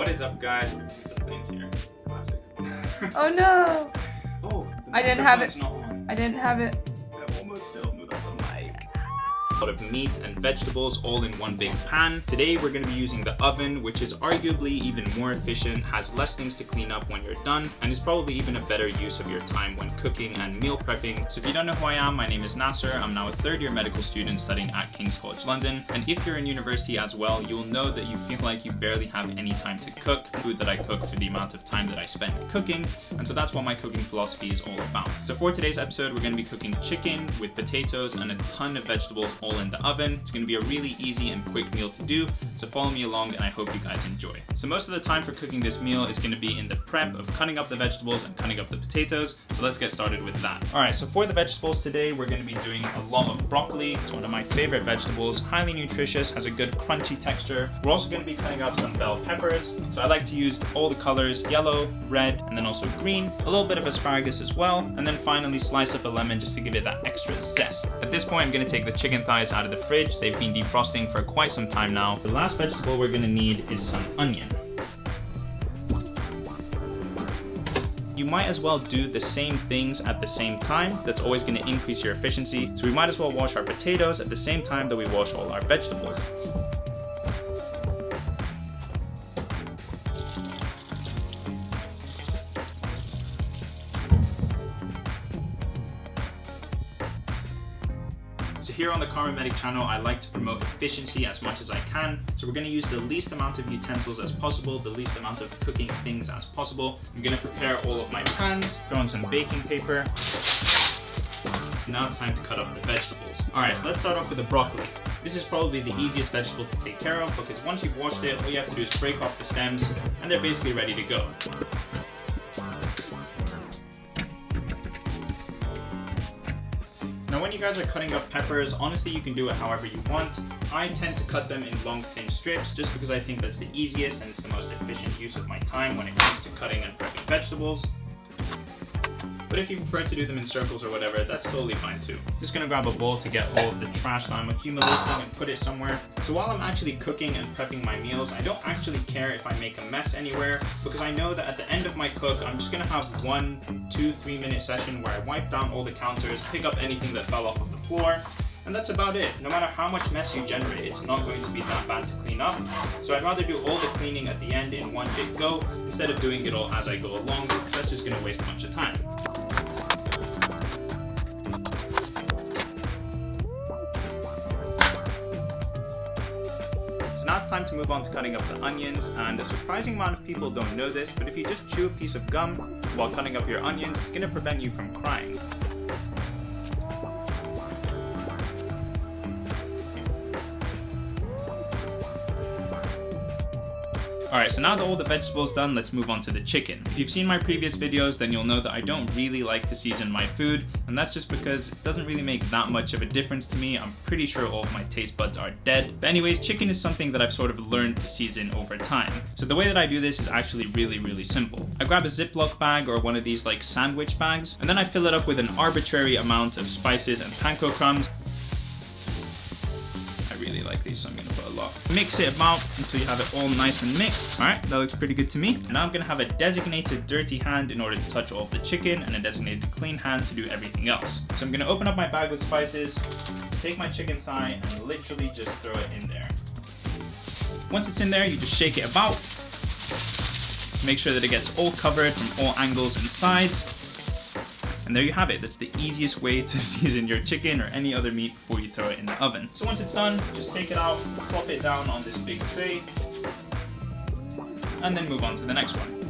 What is up, guys? The plane's here. Classic. Oh no! Oh, I didn't have it. not on. I didn't have it. I almost filmed without the mic. A lot of meat and vegetables all in one big pan. Today we're going to be using the oven, which is arguably even more efficient, has less things to clean up when you're done, and is probably even a better use of your time when cooking and meal prepping. So if you don't know who I am, my name is Nasser. I'm now a third-year medical student studying at King's College London, and if you're in university as well, you'll know that you feel like you barely have any time to cook. Food that I cook for the amount of time that I spend cooking, and so that's what my cooking philosophy is all about. So for today's episode, we're going to be cooking chicken with potatoes and a ton of vegetables all in the oven. It's going to be a really easy and quick meal to do, so follow me along and I hope you guys enjoy. So most of the time for cooking this meal is going to be in the prep of cutting up the vegetables and cutting up the potatoes, so let's get started with that. Alright, so for the vegetables today, we're going to be doing a lot of broccoli. It's one of my favorite vegetables, highly nutritious, has a good crunchy texture. We're also going to be cutting up some bell peppers, so I like to use all the colors, yellow, red, and then also green, a little bit of asparagus as well, and then finally slice up a lemon just to give it that extra zest. At this point, I'm going to take the chicken thighs out of the fridge. They've been defrosting for quite some time now. The last vegetable we're going to need is some onion. You might as well do the same things at the same time. That's always going to increase your efficiency. So we might as well wash our potatoes at the same time that we wash all our vegetables. So here on the Medic channel, I like to promote efficiency as much as I can. So we're going to use the least amount of utensils as possible, the least amount of cooking things as possible. I'm going to prepare all of my pans, throw in some baking paper. Now it's time to cut up the vegetables. Alright, so let's start off with the broccoli. This is probably the easiest vegetable to take care of because once you've washed it, all you have to do is break off the stems and they're basically ready to go. Now when you guys are cutting up peppers, honestly you can do it however you want. I tend to cut them in long thin strips just because I think that's the easiest and it's the most efficient use of my time when it comes to cutting and prepping vegetables. But if you prefer to do them in circles or whatever, that's totally fine too. Just gonna grab a bowl to get all of the trash that I'm accumulating and put it somewhere. So while I'm actually cooking and prepping my meals, I don't actually care if I make a mess anywhere because I know that at the end of my cook, I'm just gonna have 1, 2, 3 minute session where I wipe down all the counters, pick up anything that fell off of the floor, and that's about it. No matter how much mess you generate, it's not going to be that bad to clean up. So I'd rather do all the cleaning at the end in one big go instead of doing it all as I go along because that's just gonna waste a bunch of time. So now it's time to move on to cutting up the onions, and a surprising amount of people don't know this, but if you just chew a piece of gum while cutting up your onions, it's going to prevent you from crying. Alright, so now that all the vegetables done, let's move on to the chicken. If you've seen my previous videos, then you'll know that I don't really like to season my food, and that's just because it doesn't really make that much of a difference to me. I'm pretty sure all of my taste buds are dead. But anyways, chicken is something that I've sort of learned to season over time. So the way that I do this is actually really simple. I grab a Ziploc bag or one of these like sandwich bags, and then I fill it up with an arbitrary amount of spices and panko crumbs. I really like these, so I'm going to put a lot. Mix it about until you have it all nice and mixed. Alright, that looks pretty good to me. And now I'm going to have a designated dirty hand in order to touch all of the chicken and a designated clean hand to do everything else. So I'm going to open up my bag with spices, take my chicken thigh and literally just throw it in there. Once it's in there, you just shake it about. Make sure that it gets all covered from all angles and sides. And there you have it. That's the easiest way to season your chicken or any other meat before you throw it in the oven. So once it's done, just take it out, plop it down on this big tray, and then move on to the next one.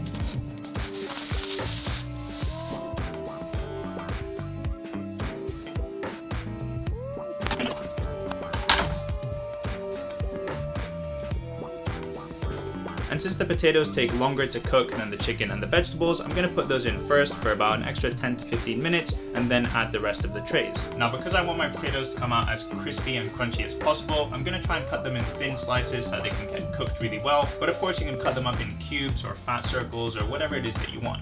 And since the potatoes take longer to cook than the chicken and the vegetables, I'm going to put those in first for about an extra 10 to 15 minutes and then add the rest of the trays. Now because I want my potatoes to come out as crispy and crunchy as possible, I'm going to try and cut them in thin slices so that they can get cooked really well. But of course you can cut them up in cubes or fat circles or whatever it is that you want.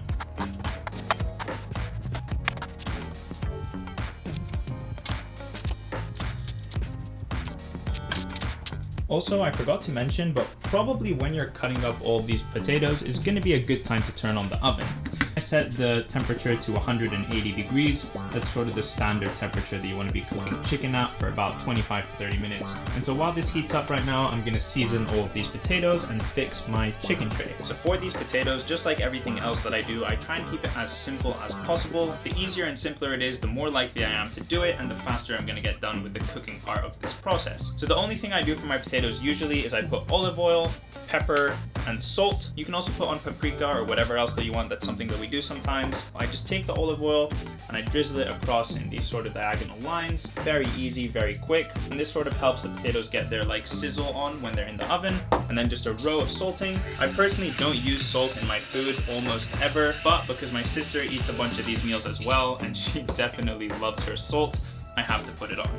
Also, I forgot to mention, but probably when you're cutting up all these potatoes is going to be a good time to turn on the oven. I set the temperature to 180 degrees. That's sort of the standard temperature that you want to be cooking chicken at for about 25 to 30 minutes. And so while this heats up right now, I'm going to season all of these potatoes and fix my chicken tray. So for these potatoes, just like everything else that I do, I try and keep it as simple as possible. The easier and simpler it is, the more likely I am to do it, and the faster I'm going to get done with the cooking part of this process. So the only thing I do for my potatoes usually is I put olive oil, pepper, and salt. You can also put on paprika or whatever else that you want. That's something that we do sometimes. I just take the olive oil and I drizzle it across in these sort of diagonal lines. Very easy, very quick. And this sort of helps the potatoes get their like sizzle on when they're in the oven. And then just a row of salting. I personally don't use salt in my food almost ever, but because my sister eats a bunch of these meals as well and she definitely loves her salt, I have to put it on.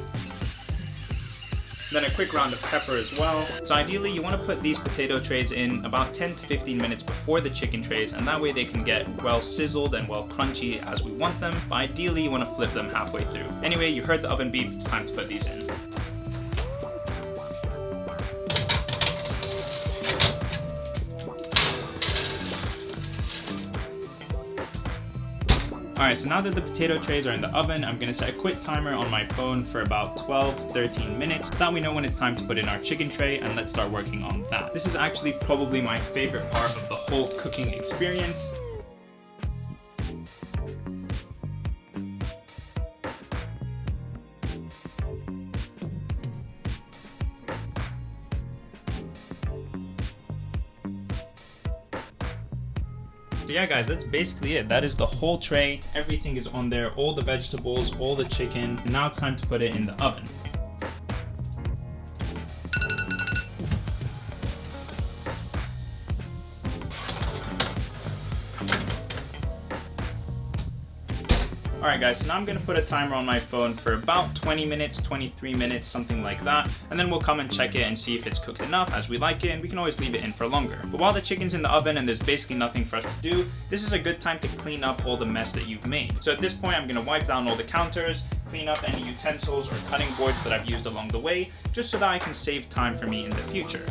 Then a quick round of pepper as well. So ideally you want to put these potato trays in about 10 to 15 minutes before the chicken trays, and that way they can get well sizzled and well crunchy as we want them. But ideally you want to flip them halfway through. Anyway, you heard the oven beep, it's time to put these in. Alright, so now that the potato trays are in the oven, I'm going to set a quick timer on my phone for about 12-13 minutes so that we know when it's time to put in our chicken tray, and let's start working on that. This is actually probably my favorite part of the whole cooking experience. So yeah guys, that's basically it. That is the whole tray. Everything is on there, all the vegetables, all the chicken. Now it's time to put it in the oven. Alright guys, so now I'm going to put a timer on my phone for about 20 minutes, 23 minutes, something like that. And then we'll come and check it and see if it's cooked enough as we like it, and we can always leave it in for longer. But while the chicken's in the oven and there's basically nothing for us to do, this is a good time to clean up all the mess that you've made. So at this point, I'm going to wipe down all the counters, clean up any utensils or cutting boards that I've used along the way, just so that I can save time for me in the future.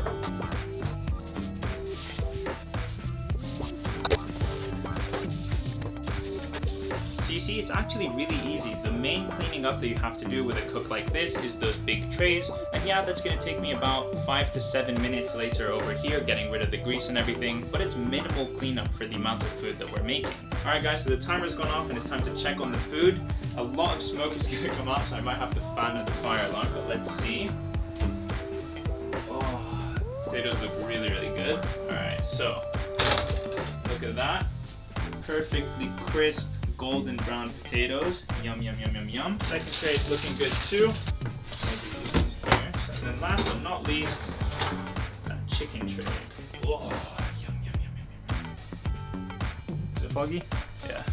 You see, it's actually really easy. The main cleaning up that you have to do with a cook like this is those big trays. And yeah, that's going to take me about 5 to 7 minutes later over here, getting rid of the grease and everything, but it's minimal cleanup for the amount of food that we're making. Alright guys, so the timer's gone off and it's time to check on the food. A lot of smoke is going to come out, so I might have to fan at the fire alarm, but let's see. Oh, potatoes look really, really good. Alright, so look at that. Perfectly crisp, golden brown potatoes. Yum, yum, yum, yum, yum. Second tray is looking good too. Maybe these ones here. And then last but not least, that chicken tray. Oh, yum, yum, yum, yum, yum. Is it foggy? Yeah.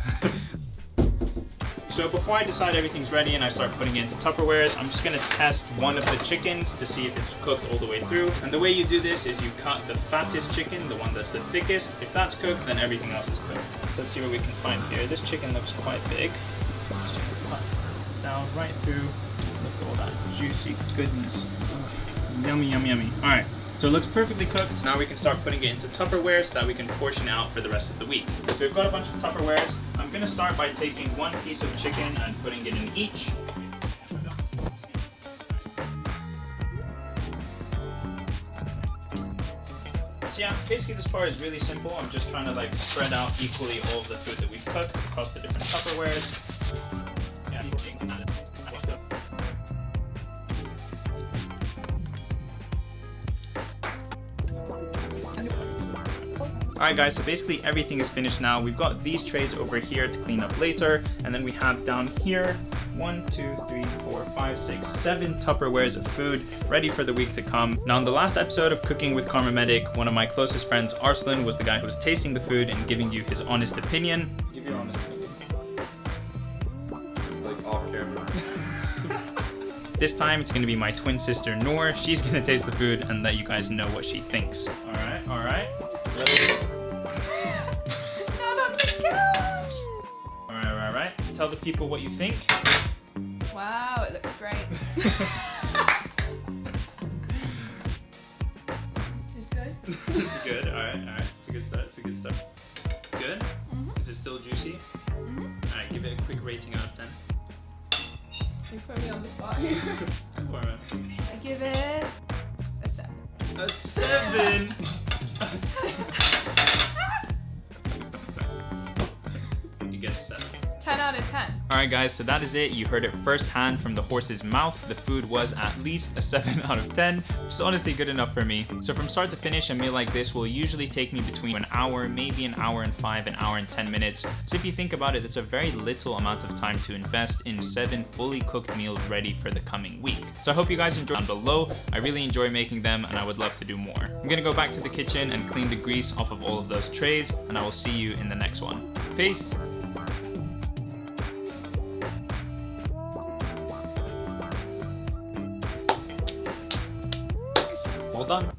So before I decide everything's ready and I start putting it into Tupperwares, I'm just going to test one of the chickens to see if it's cooked all the way through. And the way you do this is you cut the fattest chicken, the one that's the thickest. If that's cooked, then everything else is cooked. So let's see what we can find here. This chicken looks quite big. So cut down right through. Look at all that juicy goodness. Oh, yummy, yummy, yummy. All right. So it looks perfectly cooked. Now we can start putting it into Tupperware so that we can portion out for the rest of the week. So we've got a bunch of Tupperwares. I'm going to start by taking one piece of chicken and putting it in each. So yeah, basically this part is really simple. I'm just trying to like spread out equally all of the food that we've cooked across the different Tupperwares. Yeah. Alright guys, so basically everything is finished now. We've got these trays over here to clean up later, and then we have down here 1, 2, 3, 4, 5, 6, 7 Tupperwares of food ready for the week to come. Now in the last episode of Cooking with Karma Medic, one of my closest friends, Arslan, was the guy who was tasting the food and giving you his honest opinion. Give your honest opinion. Like off camera. This time it's going to be my twin sister Nour. She's going to taste the food and let you guys know what she thinks. Alright, alright. Not on the couch! Alright. Tell the people what you think. Wow, it looks great. I give it a 7. A 7. A 7. You get 7. 10 out of 10. Alright guys, so that is it. You heard it firsthand from the horse's mouth. The food was at least a 7 out of 10, which is honestly good enough for me. So from start to finish, a meal like this will usually take me between an hour, maybe an hour and 5, an hour and 10 minutes. So if you think about it, it's a very little amount of time to invest in 7 fully cooked meals ready for the coming week. So I hope you guys enjoy down below. I really enjoy making them and I would love to do more. I'm gonna go back to the kitchen and clean the grease off of all of those trays, and I will see you in the next one. Peace! Well done.